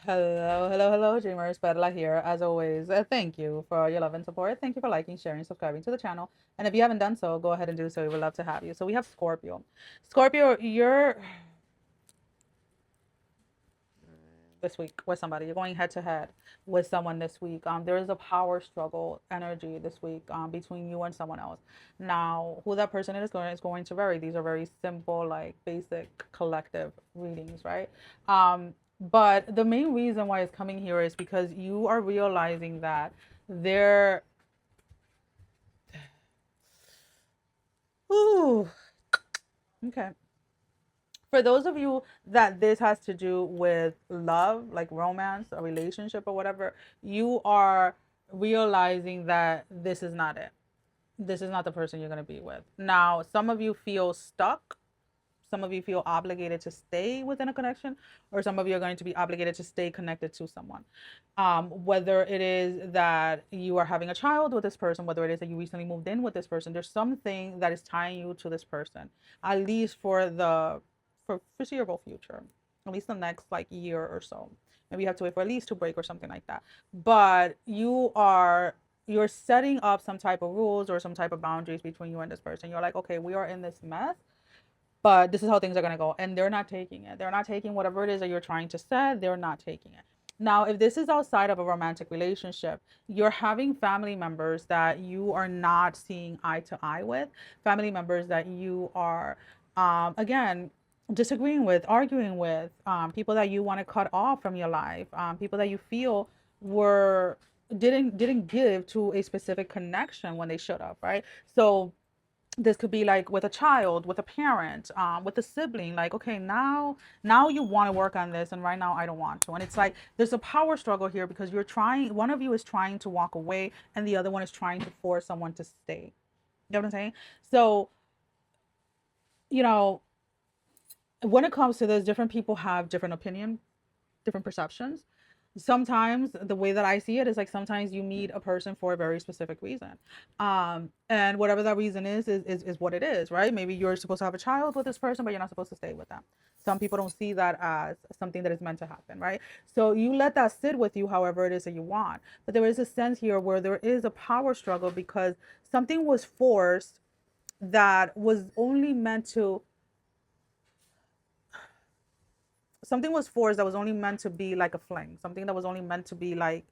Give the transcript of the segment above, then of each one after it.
Hello, hello, hello, Dreamers. Perla here, as always. Thank you for your love and support. Thank you for liking, sharing, subscribing to the channel. And if you haven't done so, go ahead and do so. We would love to have you. So we have Scorpio. Scorpio, you're this week with somebody. You're going head to head with someone this week. There is a power struggle energy this week between you and someone else. Now, who that person is going to vary. These are very simple, like basic collective readings, right? But the main reason why it's coming here is because you are realizing that there. Ooh, okay. For those of you that this has to do with love, like romance, a relationship, or whatever, you are realizing that this is not it. This is not the person you're going to be with. Now, some of you feel stuck. Some of you feel obligated to stay within a connection, or some of you are going to be obligated to stay connected to someone. Whether it is that you are having a child with this person, whether it is that you recently moved in with this person, there's something that is tying you to this person, at least for the for foreseeable future, at least the next like year or so. Maybe you have to wait for a lease to break or something like that. But you're setting up some type of rules or some type of boundaries between you and this person. You're like, okay, we are in this mess, but this is how things are going to go, and they're not taking it. They're not taking whatever it is that you're trying to set. They're not taking it. Now, if this is outside of a romantic relationship, you're having family members that you are not seeing eye to eye with, family members that you are again disagreeing with, arguing with, people that you want to cut off from your life, people that you feel were didn't give to a specific connection when they should have, right? So this could be like with a child, with a parent, with a sibling. Like, okay, now you want to work on this, and right now I don't want to. And it's like there's a power struggle here because you're trying. One of you is trying to walk away, and the other one is trying to force someone to stay. You know what I'm saying? So, you know, when it comes to this, different people have different opinion, different perceptions. Sometimes the way that I see it is like sometimes you meet a person for a very specific reason. And whatever that reason is what it is, right? Maybe you're supposed to have a child with this person, but you're not supposed to stay with them. Some people don't see that as something that is meant to happen, right? So you let that sit with you however it is that you want. But there is a sense here where there is a power struggle because something was forced that was only meant to something was forced that was only meant to be like a fling, something that was only meant to be like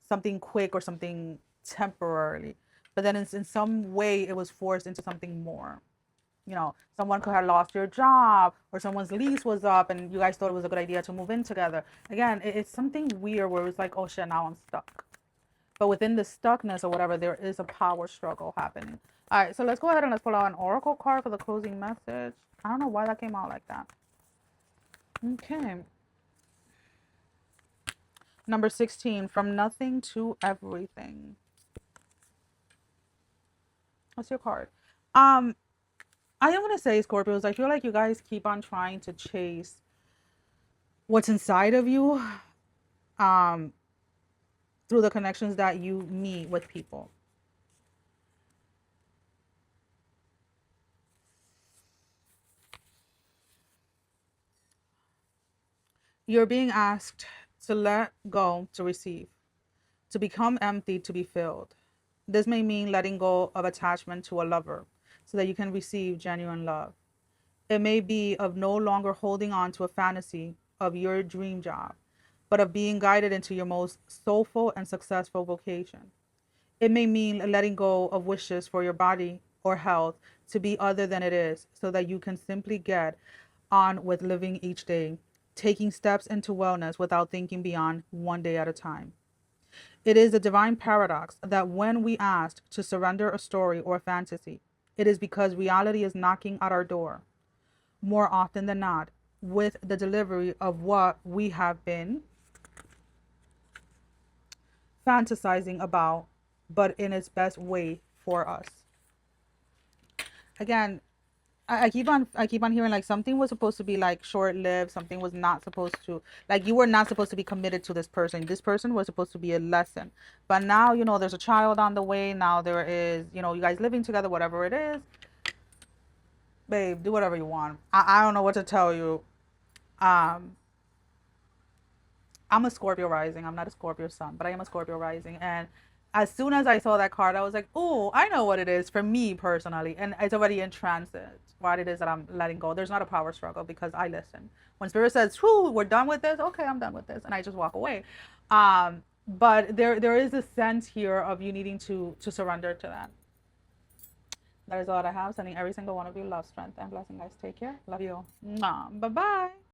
something quick or something temporarily. But then in some way, it was forced into something more. You know, someone could have lost your job or someone's lease was up and you guys thought it was a good idea to move in together. Again, it's something weird where it's like, oh shit, now I'm stuck. But within the stuckness or whatever, there is a power struggle happening. All right, so let's go ahead and let's pull out an oracle card for the closing message. I don't know why that came out like that. Okay. Number 16, from nothing to everything. What's your card? Um, I am gonna say, Scorpios, I feel like you guys keep on trying to chase what's inside of you, um, through the connections that you meet with people. You're being asked to let go to receive, to become empty to be filled. This may mean letting go of attachment to a lover so that you can receive genuine love. It may be of no longer holding on to a fantasy of your dream job, but of being guided into your most soulful and successful vocation. It may mean letting go of wishes for your body or health to be other than it is so that you can simply get on with living each day, taking steps into wellness without thinking beyond one day at a time. It is a divine paradox that when we ask to surrender a story or a fantasy, it is because reality is knocking at our door more often than not with the delivery of what we have been fantasizing about, but in its best way for us. Again, I keep on hearing like something was supposed to be like short lived, something was not supposed to, like you were not supposed to be committed to this person. This person was supposed to be a lesson. But now, there's a child on the way. Now there is, you guys living together, whatever it is. Babe, do whatever you want. I don't know what to tell you. Um I'm a Scorpio rising. I'm not a Scorpio sun, but I am a Scorpio rising. And as soon as I saw that card, I was like, oh, I know what it is for me personally. And it's already in transit what it is that I'm letting go. There's not a power struggle because I listen. When spirit says, whew, we're done with this, okay, I'm done with this. And I just walk away. But there is a sense here of you needing to surrender to that. That is all I have. Sending every single one of you love, strength, and blessing, guys. Take care. Love you. Bye bye.